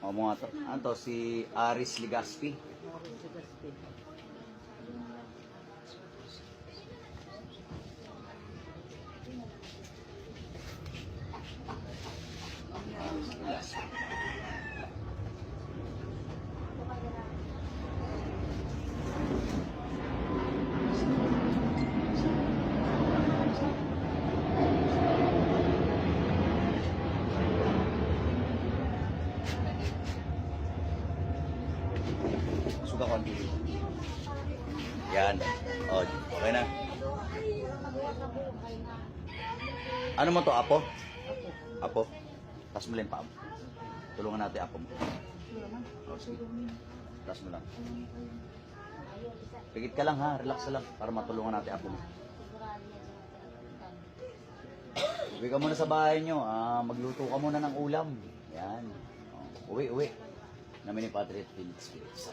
O mga to. Ano to? Si Aris Ligaspi. Aris Ligaspi. Suka ko. Yan. O, okay na. Ano mo to, apo? Apo. Tas mo lang pa. Tulungan natin apo mo. O, sige. Tas mo lang. Pigit ka lang ha, relax lang para matulungan natin apo mo. Uwi ka muna sa bahay nyo. Magluto ka muna ng ulam. Yan. O, uwi. Namin ni Padre Felix. Sa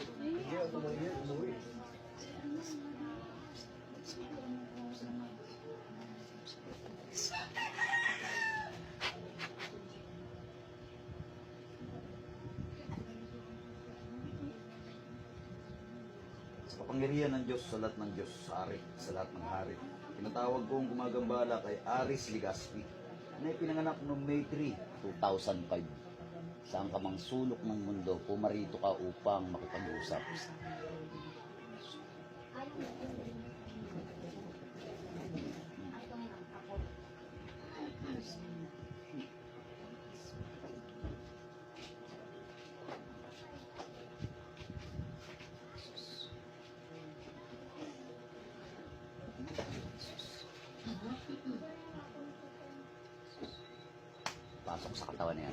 kapangyarihan ng Diyos, sa lahat ng Diyos, sa lahat ng hari. Tinatawag ko ang gumagambala kay Aris Ligaspi na ipinanganak noong May 3, 2005. Saan ka mang sulok ng mundo, pumarito ka upang makipag-usap. Pasok sa katawan niya.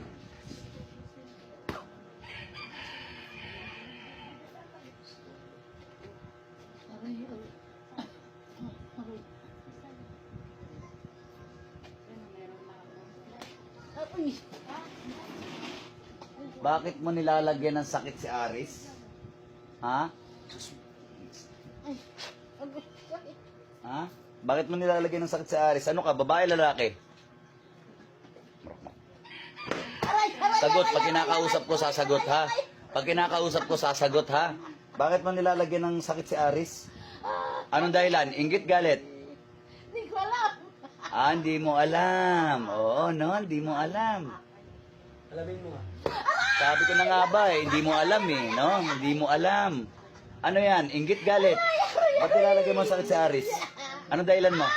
Bakit mo nilalagyan ng sakit si Aris? Ha? Ha? Bakit mo nilalagyan ng sakit si Aris? Ano ka, babae, lalaki? Sagot, pag kinakausap ko, sasagot ha? Pag kinakausap ko, sasagot ha? Bakit mo nilalagyan ng sakit si Aris? Anong dahilan? Inggit, galit? Hindi ko alam. Hindi mo alam. Oo, no? Hindi mo alam. Alamin mo nga. Sabi ko na nga ba hindi mo alam no? Hindi mo alam. Ano yan? Inggit, galit? Ba't nilalagyan mo ang sakit si Aris? Anong dahilan mo?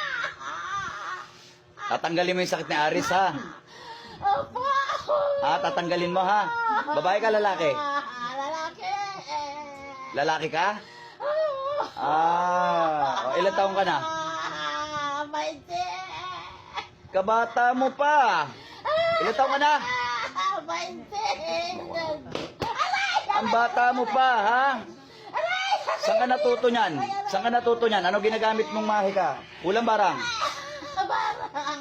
Tatanggalin mo yung sakit ni Aris, ha? Opo. Tatanggalin mo, ha? Babae ka, lalaki? Lalaki. Lalaki ka? Ilan taong ka na? 20. Kabata mo pa. Ilan taong ka na? 20. Ang bata mo pa, ha? Saan ka natuto niyan? Saan ka natuto niyan? Ano ginagamit mong mahika? Ulang barang? Barang.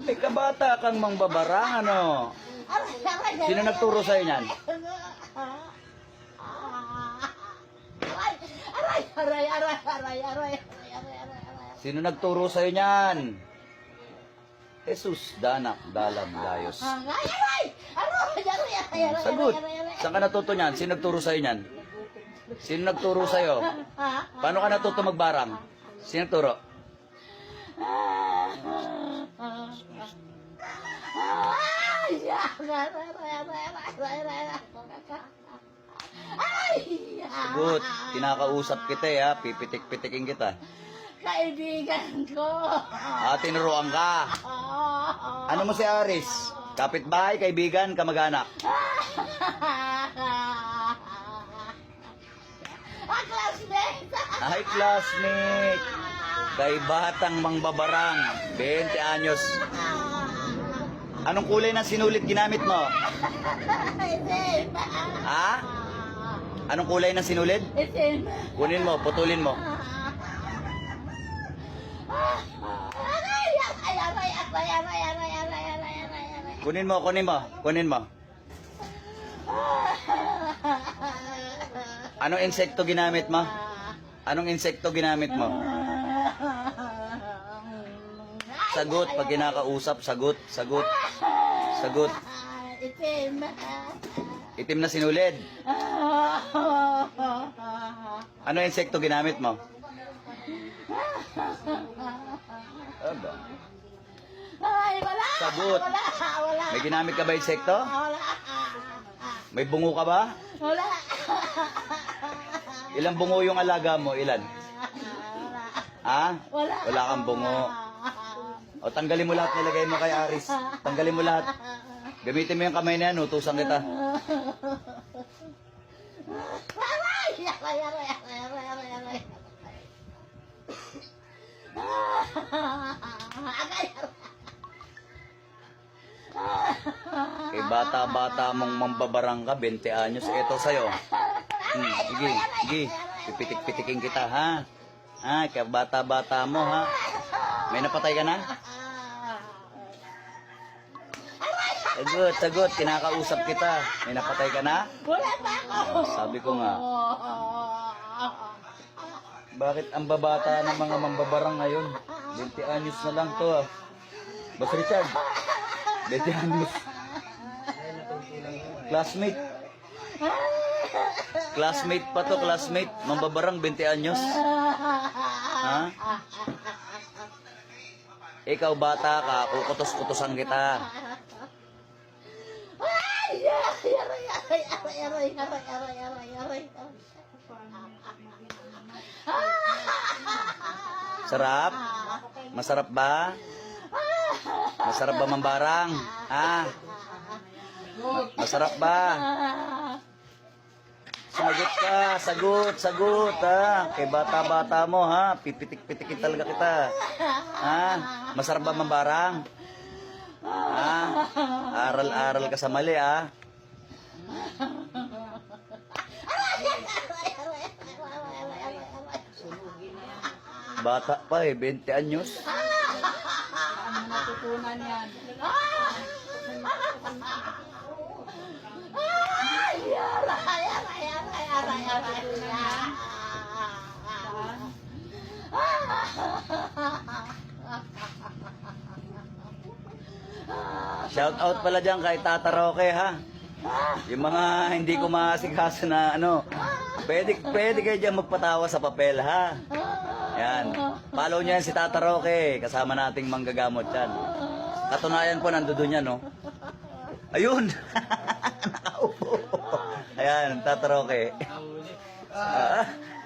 May kabata kang mangbabarang, ano? Sino nagturo sa'yo niyan? Aray. Sino nagturo sa'yo niyan? Jesus, danak, dalam, layos. Sagot. Saan ka natuto niyan? Sino nagturo sa'yo niyan? Sino nagturo sa'yo? Paano ka natuto magbarang? Sino nagturo? Sagot. Kinakausap kita ha. Pipitik-pitikin kita. Kaibigan ko. Tinuruan ka. Ano mo si Aris? Kapitbahay, kaibigan, kamag-anak. Classmate. Ay, classmate. Kay batang mangbabarang. 20 anyos. Anong kulay ng sinulit ginamit mo? Itim. Ha? Anong kulay ng sinulit? Itim. Kunin mo, putulin mo. Aray. Kunin mo. Anong insekto ginamit mo? Sagot pag kinakausap, sagot. Itim. Itim na sinulid. Ano insekto ginamit mo? Aba. Ay, wala. Sagot. Wala. May ginamit ka ba insekto? Wala. May bungo ka ba? Wala. Ilang bungo yung alaga mo? Ilan? Ha? Wala. Wala kang bungo. O tanggalin mo lahat, nilagay mo kay Aris. Tanggalin mo lahat. Gamitin mo yung kamay na yan, utusan kita. Aray! Aray! Kay bata-bata mong mambabarang ka, 20 anyos, ito sa'yo. Sige, sige. Pipitik-pitikin kita, ha? Ha, kay bata-bata mo, ha? May napatay ka na? Sagot, sagot. Kinakausap kita. May napatay ka na? Wala pa ako. Sabi ko nga. Bakit ang babata ng mga mambabarang ngayon? 20 anyos na lang to, ah. Boss Richard, 20 anyos. Classmate. Classmate pa to, classmate. Mambabarang 20 anyos. Ha? Ikaw bata ka, kukutos-kutosan kita. Sarap? Masarap ba? Masarap ba mambarang? Ha? Masarap ba? Sagot ka, sagot, sagot, ha? Kay bata-bata mo, ha? Pipitik-pitikin talaga kita. Ha? Masarap ba mambarang? Ha? Aral-aral ka sa mali, ha? Bata pa eh, 20 anyos. Ano natutunan yan? Shout out pala dyan kay Tata Roque, ha? Yung mga hindi ko maasikaso na ano, pwede kayo dyan magpatawa sa papel, ha? Yan. Follow niyo yan si Tata Roque, kasama nating manggagamot yan. Katunayan po, nandoon yan, no? Ayun! Nakaupo. Ayan, Tata Roque.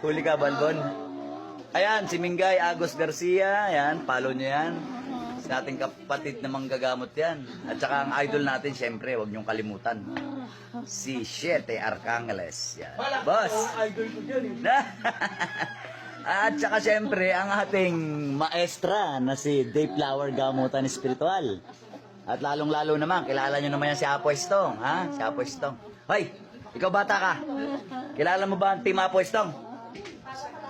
Huli ka, Balbon. Ayan, si Mingay Agos Garcia. Ayan, follow niyo yan. Sa ating kapatid na manggagamot yan. At saka ang idol natin, syempre, huwag niyong kalimutan. Si Siete Arcangeles. Yan. Boss! Idol ko dyan eh. At saka syempre, ang ating maestra na si Dave Flower Gamutan Espiritual. At lalong-lalo naman, kilala nyo naman yan si Apo Estong. Ha? Si Apo Estong. Hoy! Ikaw bata ka. Kilala mo ba ang Team Apo Estong?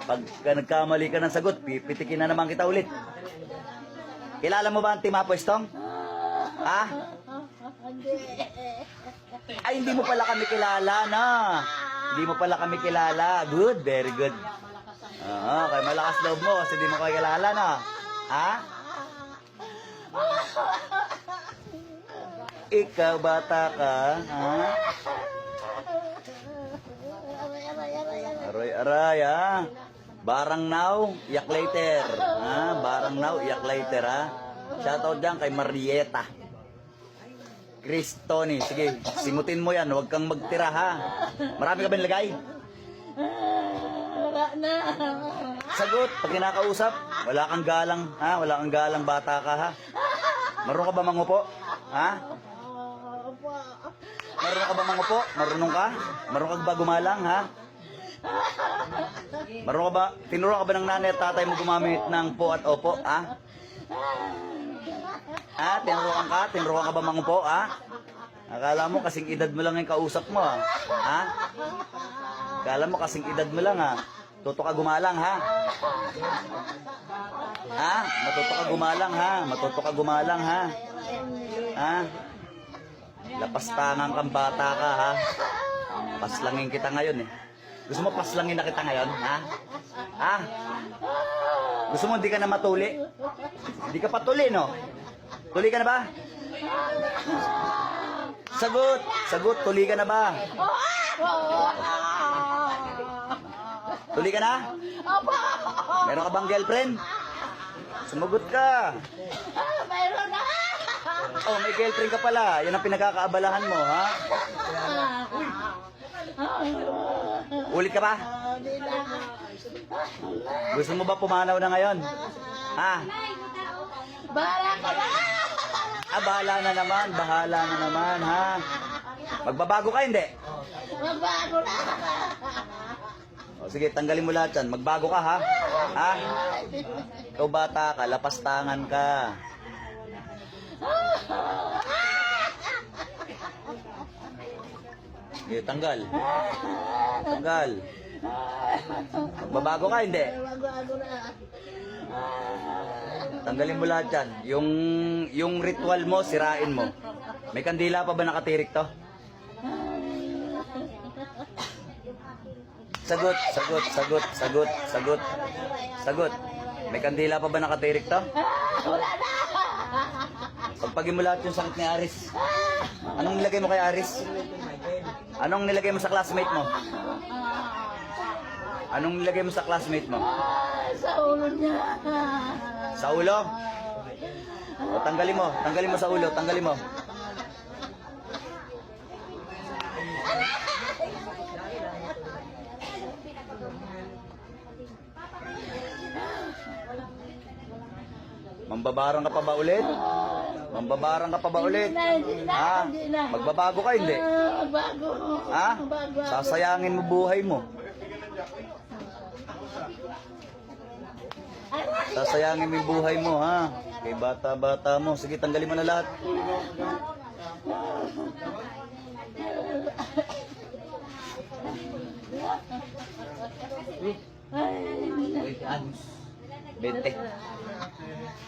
Pag nagkamali ka ng sagot, pipitikin na naman kita ulit. Kilala mo ba ang Team Apo Estong? Ha? Ay, hindi mo pala kami kilala, no? Hindi mo pala kami kilala. Good, very good. Oo, kay malakas loob mo kasi hindi mo kayo kilala, no? Ha? Ikaw, bata ka, ha? Aray-aray, ha? Barang now, yak later. Ha? Barang now, yak later, ha? Shoutout dyan kay Marieta. Chris Tony, sige, simutin mo yan, huwag kang magtira, ha? Marami ka ba nilagay? Wala na. Sagot, pag kinakausap, wala kang galang, ha? Wala kang galang, bata ka, ha? Marunong ka ba mangupo? Ha? Marunong ka ba mangupo? Marunong ka? Marunong ka ba gumalang, ha? Marunong ka ba? Tinuruan ka ba ng nanay at tatay mo gumamit ng po at opo, ha? Ha? Tinuruan ka? Tinuruan ka ba mangupo, ha? Akala mo kasing edad mo lang yung kausap mo, ha? Ha? Akala mo kasing edad mo lang, ha? Tuto ka gumalang, ha? Ha? Matuto ka gumalang, ha? Matuto ka gumalang, ha? Ha? Lapastangan kang bata ka, ha? Paslangin kita ngayon, eh. Gusto mo paslangin na kita ngayon, ha? Ha? Gusto mo hindi ka na matuli? Hindi ka patuli, no? Tuli ka na ba? Sagot! Sagot! Tuli ka na ba? Tuli ka na? Opo! Meron ka bang girlfriend? Sumagot ka. Mayroon na! Oh, may girlfriend ka pala. Yan ang pinagkakaabalahan mo, ha? Ulit ka pa? Hindi na. Gusto mo ba pumanaw na ngayon? Ha? Bahala ka na! Ah, bahala na naman. Bahala na naman, ha? Magbabago ka, hindi? Magbago na! O, sige, tanggalin mo lahat yan. Magbago ka, ha? Ha? Ikaw bata ka, lapastangan ka. Sige, tanggal. Tanggal. Magbabago ka, hindi? Magbago na! Tanggalin mo lahat yan. Yung ritual mo, sirain mo. May kandila pa ba nakatirik to? Sagot, sagot, sagot, sagot, sagot, sagot. May kandila pa ba nakatirik to? Wala na! Pagpagin mo lahat yung sakit ni Aris. Anong nilagay mo kay Aris? Anong nilagay mo sa classmate mo? Anong nilagay mo sa classmate mo? Sa ulo niya! Sa ulo? O, tanggalin mo. Tanggalin mo sa ulo. Tanggalin mo. Mambabarang ka pa ba ulit? Mambabarang ka pa ba ulit? Ha? Magbabago ka, hindi? Magbago! Ha? Sasayangin mo buhay mo. Sasayangin mo yung buhay mo, ha? Kay bata-bata mo. Sige, tanggalin mo na lahat. Anos. 20.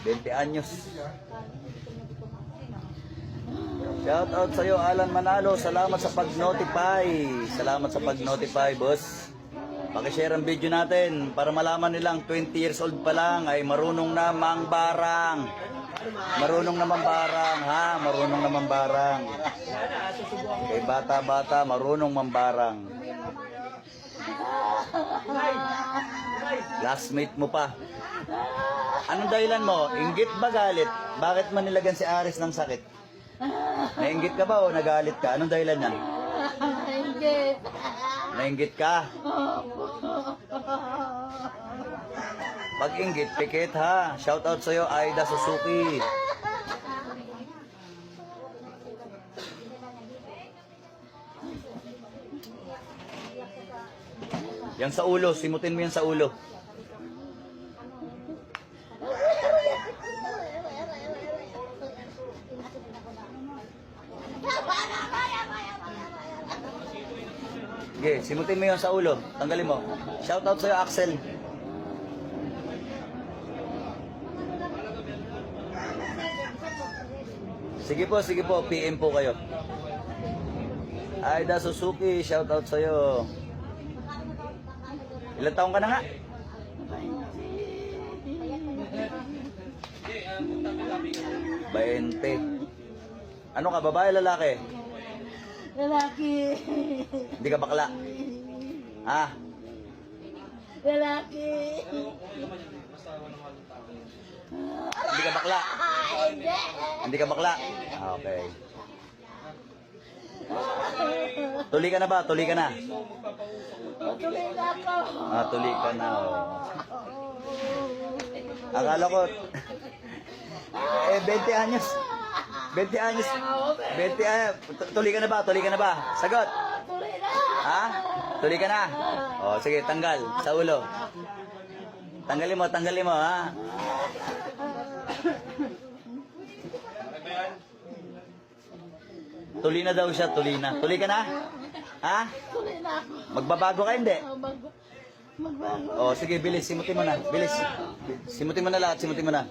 20 anyos. Shout out sa'yo, Alan Manalo. Salamat sa pag-notify. Salamat sa pag-notify, boss. Pakishare ang video natin para malaman nilang 20 years old pa lang ay marunong na mangbarang. Marunong naman barang, ha? Marunong naman barang. Kay bata-bata, marunong mambarang. Classmate mo pa. Anong dahilan mo? Inggit ba galit? Bakit man nilagyan si Aris ng sakit? Nainggit ka ba o nagalit ka? Anong dahilan yan? Hindi! Nainggit ka? Pag inggit, pikit ha. Shout out sa'yo, Aida Suzuki. Yan sa ulo, simutin mo yan sa ulo. Sige, simutin mo yan sa ulo. Tanggalin mo. Shout out sa'yo, Axel. Sige po, PM po kayo. Aida Suzuki, shout out sa'yo. Ilan taong ka na nga? 20. Ano ka, babae, lalaki? Lalaki! Hindi ka bakla? Ha? Lalaki! Hindi ka bakla? Hindi! Hindi ka bakla? Ah, okay. Tuli ka na ba? Tuli ka na? Tuloy na ako! Ah, tuli ka na. Oh. Akala ko, 20 anyos. 20 anyos. 20 anyos. Tuli ka na ba? Tuli ka na ba? Sagot. Tuloy na! Ha? Tuli ka na? Oh, sige, tanggal. Sa ulo. Tanggalin mo, ha? Tuli na daw siya, tuli na. Tuli ka na? Ha? Tuloy na ako! Magbabago ka, hindi? Magbago! Oh, sige, bilis. Simutin mo na. Bilis. Simutin mo na lahat. Simutin mo na.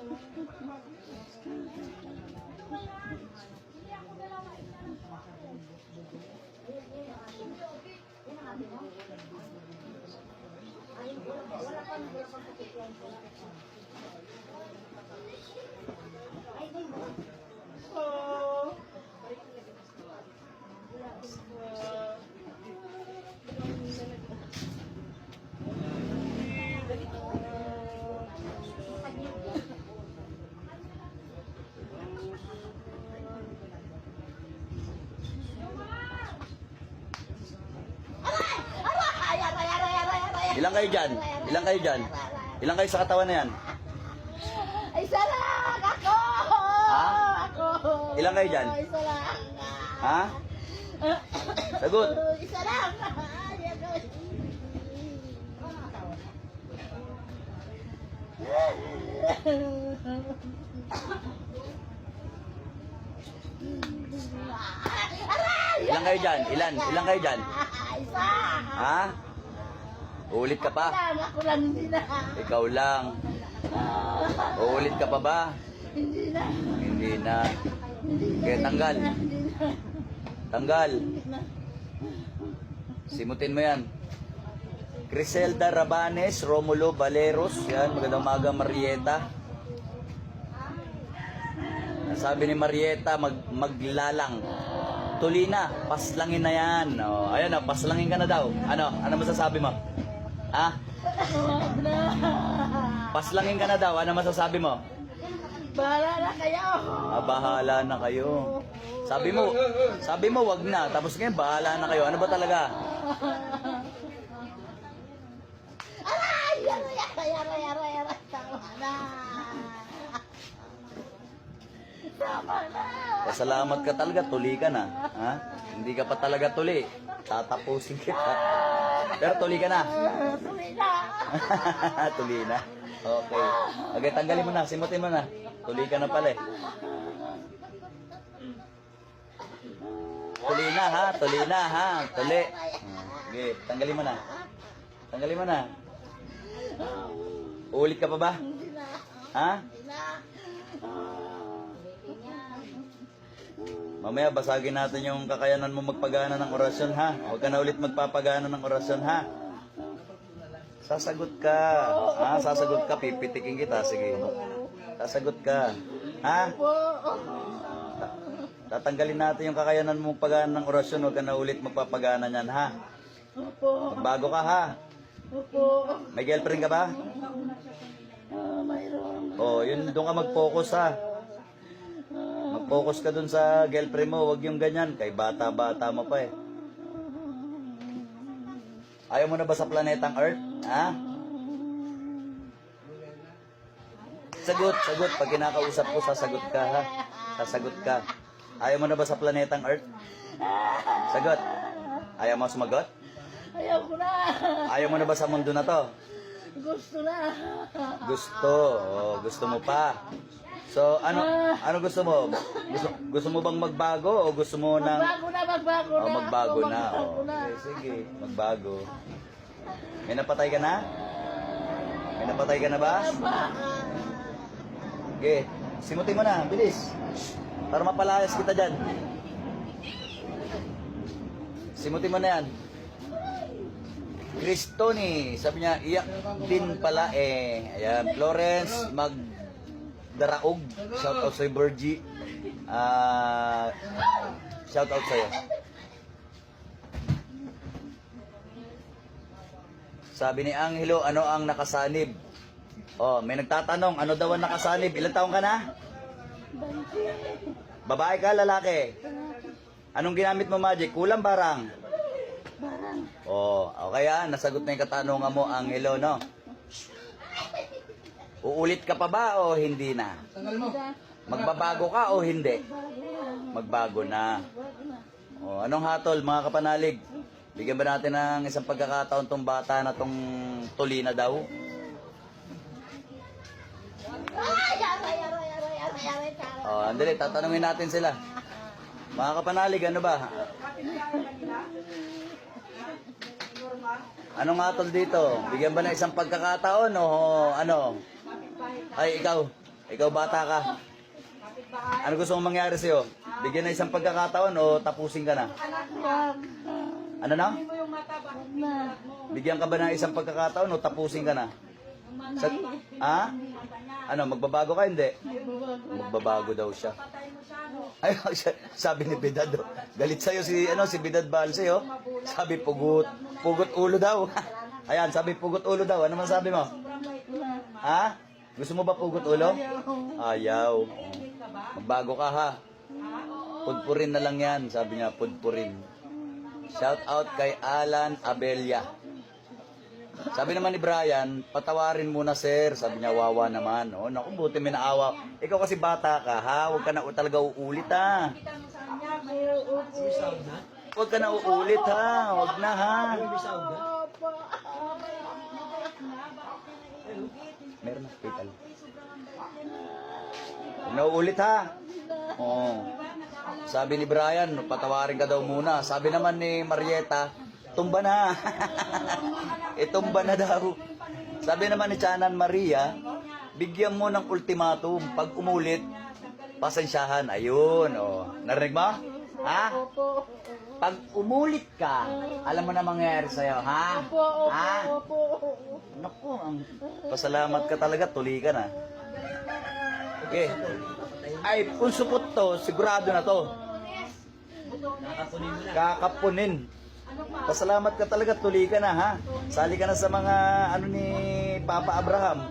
Ilang kayo dyan? Ilang kayo dyan? Ilang kayo sa katawan na yan? Isa lang ako! Ha? Ako! Ilang kayo dyan? Isa lang! Ha? Sagot. Isa lang! Ilang kayo dyan? Ilang kayo dyan? Isa! Ha? Uulit ka pa? Ako lang, hindi na. Ikaw lang. Uulit ka pa ba? Hindi na. Hindi na. Hindi na. Kaya tanggal. Hindi na. Tanggal. Hindi na. Simutin mo yan. Criselda Rabanes, Romulo Valeros. Yan, magandang umaga, Marieta. Sabi ni Marieta, maglalang. Tulina, paslangin na yan. Oh, ayan na, paslangin ka na daw. Ano masasabi mo? Ha? Huwag na. Paslangin ka na daw. Ano masasabi mo? Bahala na kayo. Bahala na kayo. Sabi mo wag na. Tapos ngayon, bahala na kayo. Ano ba talaga? Aray! Aray! Tama na. Tama na. Pasalamat ka talaga, tuli ka na. Ha? Hindi ka pa talaga tuli. Tatapusin kita. Pero tuli ka na. Tuloy na. Tuli na. Okay. Okay, tanggalin mo na. Simutin mo na. Tuli ka na pala eh. Tuli na ha. Tuli na ha. Tuli. Okay, tanggalin mo na. Tanggalin mo na. Uulit ka pa ba? Hindi na. Ha? Hindi na. Mamaya basagin natin yung kakayanan mo magpagana ng orasyon ha. Huwag ka na ulit magpapagana ng orasyon ha. Sasagot ka. Ha? Sasagot ka. Pipitikin kita. Sige. Sasagot ka. Ha? Po. Tatanggalin natin yung kakayanan mo magpagana ng orasyon. Huwag ka na ulit magpapagana niyan ha. Opo. Magbago ka ha. Opo. May girlfriend ka ba? Mayroon. Oh, yun doon ka mag-focus ha. Mag-focus ka dun sa girlfriend mo. Huwag yung ganyan. Kay bata-bata mo pa eh. Ayaw mo na ba sa planetang Earth? Ha? Sagot. Pag kinakausap ko, sasagot ka ha. Sasagot ka. Ayaw mo na ba sa planetang Earth? Sagot. Ayaw mo sumagot? Ayaw ko na. Ayaw mo na ba sa mundo na to? Gusto na. Gusto. Oh, gusto mo pa. So, ano gusto mo? Gusto mo bang magbago o gusto mo nang... Magbago na. Oh, magbago na. Magbago Oh, na. okay, sige, magbago. May napatay ka na? May napatay ka na ba? Okay, simutin mo na, bilis. Para mapalayas kita dyan. Simutin mo na yan. Cristoni, sabi niya, iyak din pala eh. Ayan, Florence, Daraog, shout out sa'yo, Bergie. Shout out sa'yo. Sabi ni Angelo, ano ang nakasanib? Oh, may nagtatanong, ano daw ang nakasanib? Ilang taong ka na? Babae ka, lalaki? Anong ginamit mo, Magic? Kulang barang? Barang. Oh, okay ah, nasagot na yung katanungan mo, Angelo, no? Uulit ka pa ba o hindi na? Magbabago ka o hindi? Magbago na. O, anong hatol mga kapanalig? Bigyan ba natin ng isang pagkakataon tong bata na tong tuli na daw? O, andali, tatanungin natin sila. Mga kapanalig, ano ba? Anong hatol dito? Bigyan ba ng isang pagkakataon o ano? Ay, ikaw bata ka. Ano gusto mong mangyari sa'yo? Bigyan na isang pagkakataon o tapusin ka na? Ano na? Bigyan ka ba ng isang pagkakataon o tapusin ka na? Sa, ha? Ano, magbabago ka? Hindi. Magbabago. Magbabago daw siya. Ay, sabi ni Bidad, oh. Galit sa'yo si, si Bidad Balse, oh. Sabi, pugot ulo daw. Ayan, sabi, pugot ulo daw. Ano man sabi mo? Ha? Gusto mo ba pugot ulo? Ayaw. Oh. Magbago ka, ha? Pudpurin na lang yan, sabi niya, pudpurin. Shout out kay Alan Abella. Sabi naman ni Brian, patawarin muna sir. Sabi niya, wawa naman. Oh, naku, buti may naawa. Ikaw kasi bata ka, ha? Huwag ka na talaga uulit, ha? May sound na? Huwag ka na uulit, ha? Huwag na, ha? May sound na? Meron na, hospital. Huwag na uulit, ha? Oh. Sabi ni Brian, patawarin ka daw muna. Sabi naman ni Marieta, tumba na. Itumba na daw. Sabi naman ni Chanan Maria, bigyan mo ng ultimatum. Pag umulit, pasensyahan. Ayun, oh. Narinig mo? Ha? Opo. Pag umulit ka, alam mo na mangyayari sa'yo, ha? Opo. Ha? Opo. Naku, pasalamat ka talaga, tuli ka na. Okay. Ay, kung supot to, sigurado na to. Kakapunin mo na. Kakapunin. Pasalamat ka talaga, tuli ka na, ha? Sali ka na sa mga, ni Papa Abraham.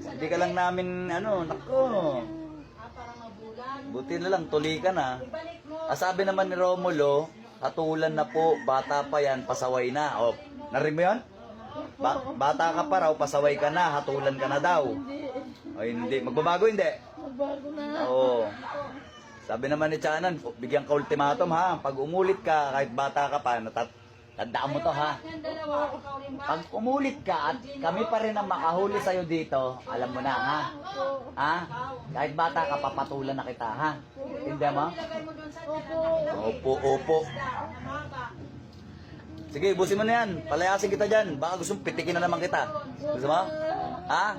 Hindi ka lang namin, naku. Buti na lang, tuli ka na. Sabi naman ni Romulo, hatulan na po, bata pa yan, pasaway na. O, narinig mo yun? Bata ka pa raw, pasaway ka na, hatulan ka na daw. O, hindi. Magbabago, hindi? Magbago na. Oo. Sabi naman ni Chanan, bigyan ka ultimatum, ha? Pag umulit ka, kahit bata ka pa, tandaan mo to, ha? Pag umulit ka at kami pa rin ang makahuli sa'yo dito, alam mo na, ha? Ha? Kahit bata ka, papatulan na kita, ha? Hindi mo? Opo, opo. Sige, busin mo na yan. Palayasin kita dyan. Baka gusto pitikin na naman kita. Gusto mo? Ha?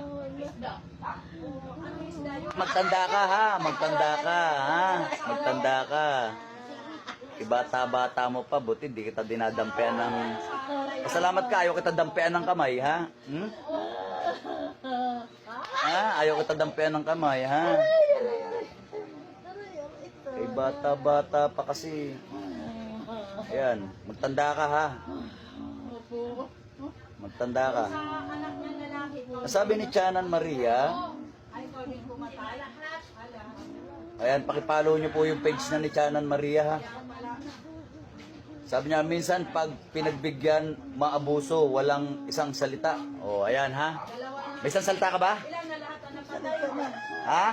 Magtanda ka, ha? Magtanda ka, ha? Magtanda ka. Ibata-bata mo pa, buti di kita dinadampian ng... Pasalamat ka, ayaw kita dampian ng kamay, ha? Hmm? Ha? Ayaw kita dampian ng kamay, ha? Eh, bata-bata pa kasi. Ayan, magtanda ka, ha? Opo. Magtanda ka. Sabi ni Chanan Maria, ayan, pakipollow nyo po yung page na ni Chanan Maria, ha? Sabi niya, minsan pag pinagbigyan, maabuso, walang isang salita. O, ayan, ha? May isang salita ka ba? Ha?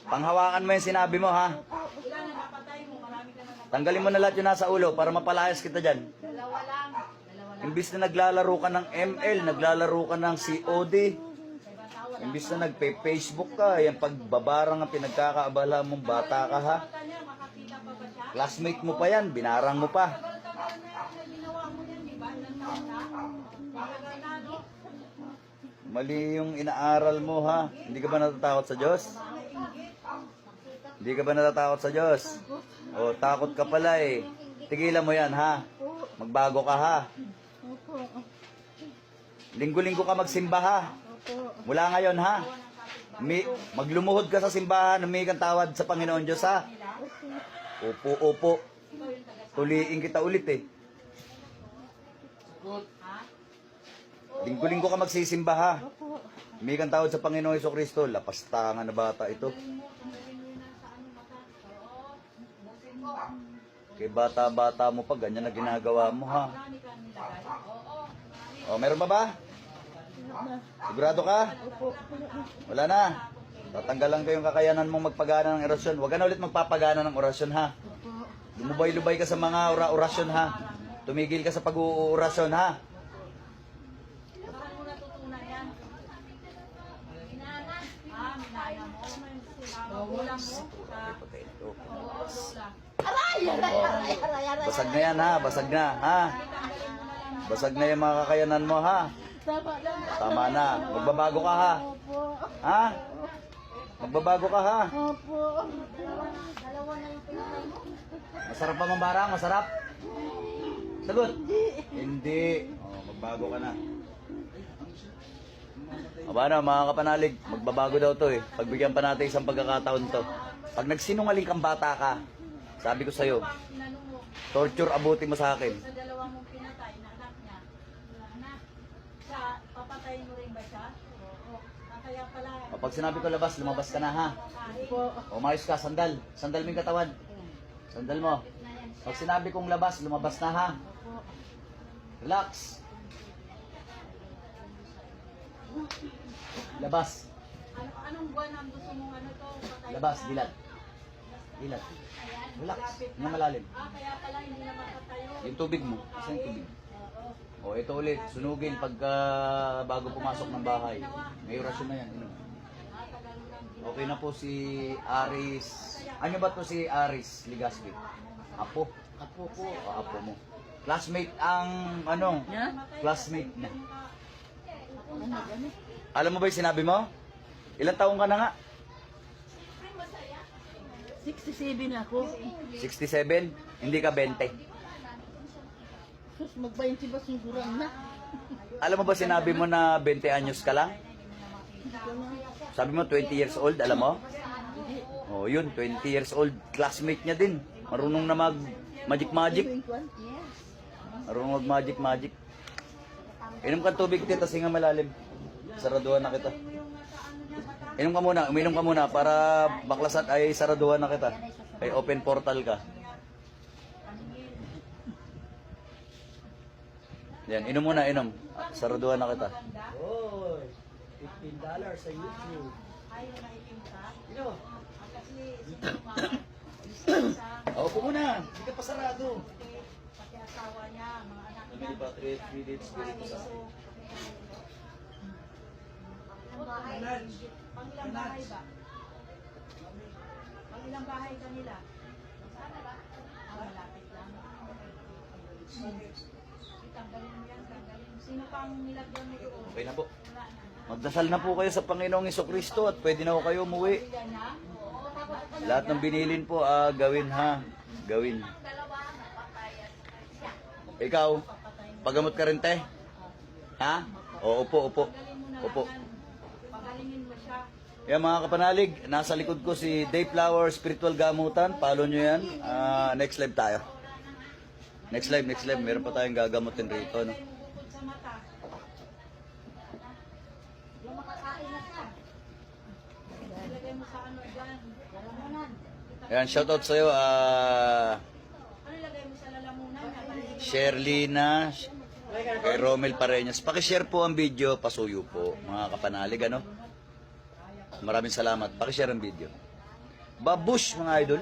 Panghawakan mo yung sinabi mo, ha? Tanggalin mo na lahat yung nasa ulo para mapalayas kita dyan. Imbis na naglalaro ka ng ML, naglalaro ka ng COD. Imbis na nagpe-Facebook ka, yung pagbabarang ang pinagkakaabala mong bata ka, ha? Classmate mo pa yan, binarang mo pa. Mali yung inaaral mo, ha? Hindi ka ba natatakot sa Diyos? Hindi ka ba natatakot sa Diyos? O, takot ka pala eh. Tigilan mo yan, ha? Magbago ka, ha? Opo. Linggo-linggo ka magsimba, ha? Opo. Mula ngayon, ha? Maglumuhod ka sa simbahan, humingi kang tawad sa Panginoon Diyos, ha? Opo, opo. Tuliin kita ulit, eh. Linggo-linggo ka magsisimba, ha? Opo. Humingi kang tawad sa Panginoon Jesucristo. Lapastangan na bata ito. Kay bata-bata mo pa, ganyan na ginagawa mo, ha? O, meron ba ba? Sigurado ka? Wala na. Tatanggalan ko yung kakayanan mong magpagana ng orasyon. Huwag ka na ulit magpapagana ng orasyon, ha? Lumubay-lubay ka sa mga orasyon, ha? Tumigil ka sa pag-uurasyon, ha? Basag na yan, ha? Basag na, ha? Basag na yung mga kakayanan mo, ha? Tama na. Tama na. Magbabago ka, ha? Opo. Ha? Magbabago ka, ha? Opo. Masarap ba mambarang? Masarap? Sagot? Hindi. Oh, Bago ka na. O paano, mga kapanalig, magbabago daw to eh. Pagbigyan pa natin isang pagkakataon to. Pag nagsinungaling kang bata ka, sabi ko sa'yo, torture abuti mo sa akin. Sa dalawa mong pinatay na anak niya, anak, sa papatayin mo rin ba siya? Oo. Kaya pala, O pag sinabi ko labas, lumabas ka na ha. Opo. O mayos ka, sandal. Sandal mo yung katawan. Sandal mo. Pag sinabi kong labas, lumabas na ha. Relax. Labas. anong buwan ang gusto mong ano to? Patay Labas, ka? dilat. Dilat. Ayan, Relax. lapit Hindi malalim. kaya pala hindi na makatayo. Yung tubig mo. Kasi yung tubig. Oo. O ito ulit, sunugin pagka bago pumasok ng bahay. May orasyon na yan. Inom. Tagal lang. Okay na po si Aris. Ano ba to si Aris Ligaspi? Apo. Apo po. O apo mo. Classmate ang ano? Niya? Classmate na. Ano? Alam mo ba yung sinabi mo? Ilang taong ka na nga? 67 ako. 67? Hindi ka 20. Sus, mag-20 ba siguro na? Alam mo ba sinabi mo na 20 anyos ka lang? Sabi mo 20 years old, alam mo? Oh, yun, 20 years old. Classmate niya din. Marunong na mag magic. 21? Marunong mag magic. Inom ka tubig, tita, singa malalim. Saraduhan na kita. Uminom ka muna para baklasan ay saraduhan na kita. Ay open portal ka. Yan, inom muna, inom. Saraduhan na kita. Oy, $15 sa YouTube. Ayaw na itim ka? Sino? Kasi sa Opo muna, hindi ka pa sarado. pati asawa niya, mga anak niya. Namili ba 3 days spirito sa akin? Pangilang bahay ba? Pangilang bahay kanila? Malapit lang. Tanggalin mo yan, tanggalin. Sino pang nilagyan mo doon? Okay na po. Wala na. Magdasal na po kayo sa Panginoong Kristo at pwede na po kayo umuwi. Pamilya niya? Lahat ng binilin po, gawin ha. Gawin. Ikaw, pagamot ka rin, te? Ha? O, upo. Tanggalin mo na Upo. lang. Pagalingin mo siya. Yan mga kapanalig, nasa likod ko si Day Flower Spiritual Gamutan. Follow nyo yan. Next live tayo. Next live. Meron pa tayong gagamutin rito. No? Ilagay mo bukod sa mata. Yung makakain na siya. Ilagay mo sa ano dyan. Lalamunan. Yan, shoutout sa'yo. Ano ilagay mo sa lalamunan niya? Sherlina, kay Romel Pareñas. Pakishare po ang video, pasuyo po. Mga kapanalig, ano? Maraming salamat. Pakishare ang video. Babush, mga idol.